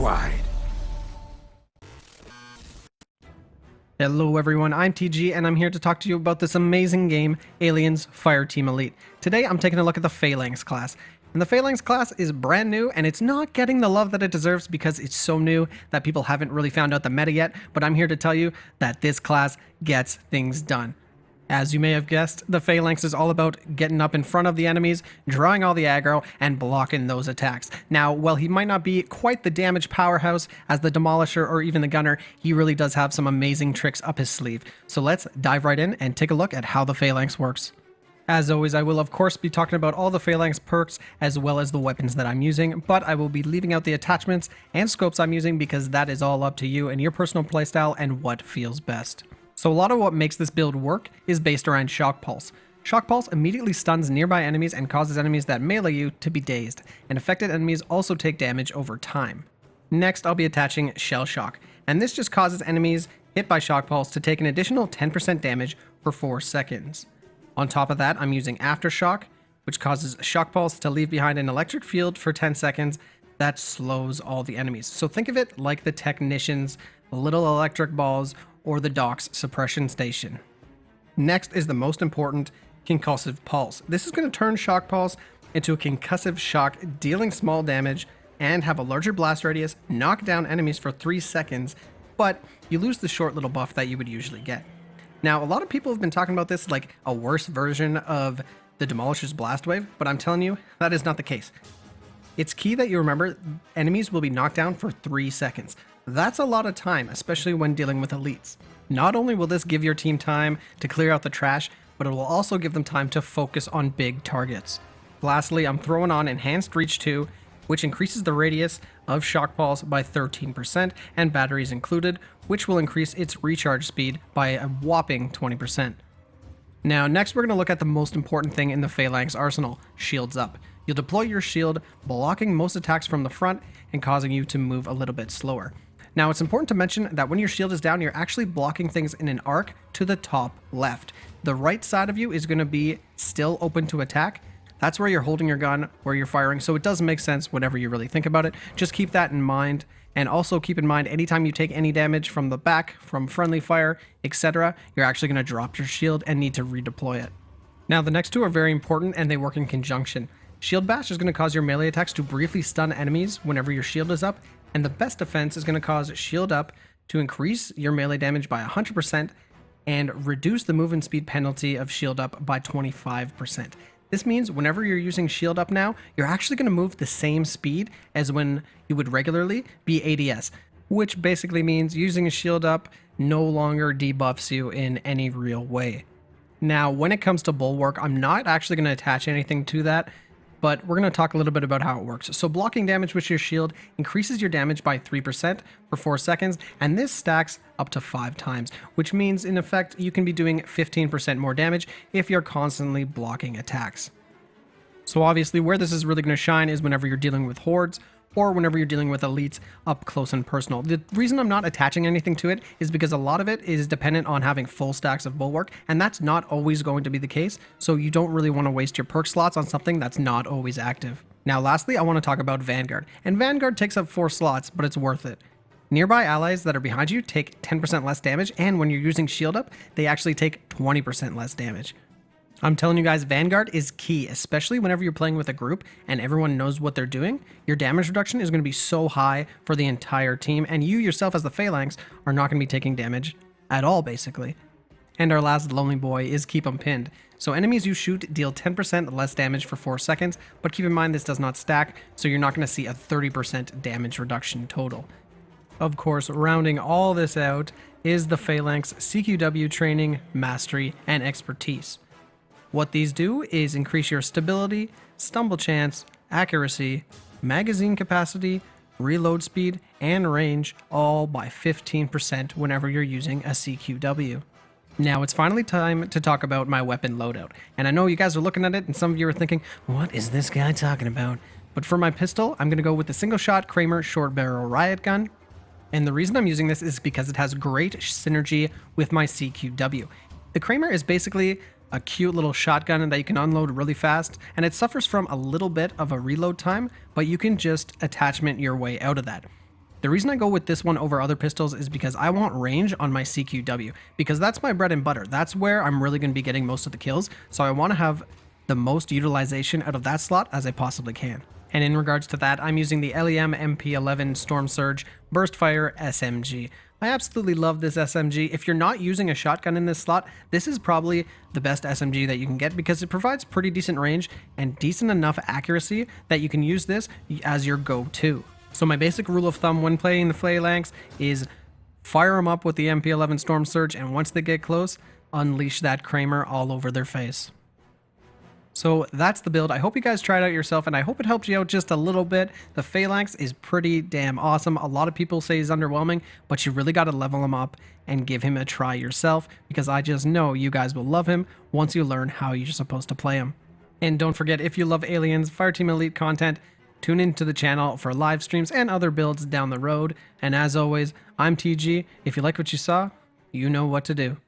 wide. Hello everyone, I'm TG and I'm here to talk to you about this amazing game, Aliens Fireteam Elite. Today I'm taking a look at the Phalanx class. And the Phalanx class is brand new and it's not getting the love that it deserves because it's so new that people haven't really found out the meta yet, but I'm here to tell you that this class gets things done. As you may have guessed, the Phalanx is all about getting up in front of the enemies, drawing all the aggro, and blocking those attacks. Now, while he might not be quite the damage powerhouse as the Demolisher or even the Gunner, he really does have some amazing tricks up his sleeve. So let's dive right in and take a look at how the Phalanx works. As always, I will of course be talking about all the Phalanx perks as well as the weapons that I'm using, but I will be leaving out the attachments and scopes I'm using because that is all up to you and your personal playstyle and what feels best. So a lot of what makes this build work is based around Shock Pulse. Shock Pulse immediately stuns nearby enemies and causes enemies that melee you to be dazed, and affected enemies also take damage over time. Next, I'll be attaching Shell Shock, and this just causes enemies hit by Shock Pulse to take an additional 10% damage for 4 seconds. On top of that, I'm using Aftershock, which causes Shock Pulse to leave behind an electric field for 10 seconds that slows all the enemies. So think of it like the Technician's little electric balls or the Doc's suppression station. Next is the most important, Concussive Pulse. This is going to turn Shock Pulse into a concussive shock, dealing small damage and have a larger blast radius, knock down enemies for 3 seconds, but you lose the short little buff that you would usually get. Now, a lot of people have been talking about this like a worse version of the Demolisher's Blast Wave, but I'm telling you, that is not the case. It's key that you remember enemies will be knocked down for 3 seconds. That's a lot of time, especially when dealing with elites. Not only will this give your team time to clear out the trash, but it will also give them time to focus on big targets. Lastly, I'm throwing on Enhanced Reach 2, which increases the radius of Shock Pulse by 13% and batteries included, which will increase its recharge speed by a whopping 20%. Now, next we're going to look at the most important thing in the Phalanx arsenal, Shields Up. You'll deploy your shield, blocking most attacks from the front and causing you to move a little bit slower. Now, it's important to mention that when your shield is down, you're actually blocking things in an arc to the top left. The right side of you is going to be still open to attack. That's where you're holding your gun, where you're firing, so it does make sense whenever you really think about it. Just keep that in mind, and also keep in mind anytime you take any damage from the back, from friendly fire, etc., you're actually going to drop your shield and need to redeploy it. Now, the next two are very important and they work in conjunction. Shield Bash is going to cause your melee attacks to briefly stun enemies whenever your shield is up, and the best defense is going to cause Shield Up to increase your melee damage by 100% and reduce the movement speed penalty of Shield Up by 25%. This means whenever you're using Shield Up now, you're actually going to move the same speed as when you would regularly be ADS, which basically means using a Shield Up no longer debuffs you in any real way. Now, when it comes to Bulwark, I'm not actually going to attach anything to that, but we're going to talk a little bit about how it works. So blocking damage with your shield increases your damage by 3% for 4 seconds, and this stacks up to 5 times, which means in effect you can be doing 15% more damage if you're constantly blocking attacks. So obviously where this is really going to shine is whenever you're dealing with hordes, or whenever you're dealing with elites up close and personal. The reason I'm not attaching anything to it is because a lot of it is dependent on having full stacks of Bulwark, and that's not always going to be the case, so you don't really want to waste your perk slots on something that's not always active. Now lastly, I want to talk about Vanguard, and Vanguard takes up 4 slots, but it's worth it. Nearby allies that are behind you take 10% less damage, and when you're using Shield Up, they actually take 20% less damage. I'm telling you guys, Vanguard is key, especially whenever you're playing with a group and everyone knows what they're doing. Your damage reduction is going to be so high for the entire team, and you yourself as the Phalanx are not going to be taking damage at all, basically. And our last lonely boy is Keep 'em Pinned. So enemies you shoot deal 10% less damage for 4 seconds, but keep in mind this does not stack, so you're not going to see a 30% damage reduction total. Of course, rounding all this out is the Phalanx CQW training, mastery, and expertise. What these do is increase your stability, stumble chance, accuracy, magazine capacity, reload speed, and range, all by 15% whenever you're using a CQW. Now it's finally time to talk about my weapon loadout, and I know you guys are looking at it and some of you are thinking, what is this guy talking about? But for my pistol, I'm going to go with the single shot Kramer short barrel riot gun, and the reason I'm using this is because it has great synergy with my CQW. The Kramer is basically a cute little shotgun that you can unload really fast, and it suffers from a little bit of a reload time, but you can just attachment your way out of that. The reason I go with this one over other pistols is because I want range on my CQW, because that's my bread and butter. That's where I'm really going to be getting most of the kills, so I want to have the most utilization out of that slot as I possibly can. And in regards to that, I'm using the LEM MP11 Storm Surge Burst Fire SMG. I absolutely love this SMG. If you're not using a shotgun in this slot, this is probably the best SMG that you can get because it provides pretty decent range and decent enough accuracy that you can use this as your go-to. So my basic rule of thumb when playing the Phalanx is fire them up with the MP11 Storm Surge, and once they get close, unleash that Kramer all over their face. So that's the build. I hope you guys try it out yourself, and I hope it helps you out just a little bit. The Phalanx is pretty damn awesome. A lot of people say he's underwhelming, but you really got to level him up and give him a try yourself, because I just know you guys will love him once you learn how you're supposed to play him. And don't forget, if you love Aliens Fireteam Elite content, tune into the channel for live streams and other builds down the road. And as always, I'm TG. If you like what you saw, you know what to do.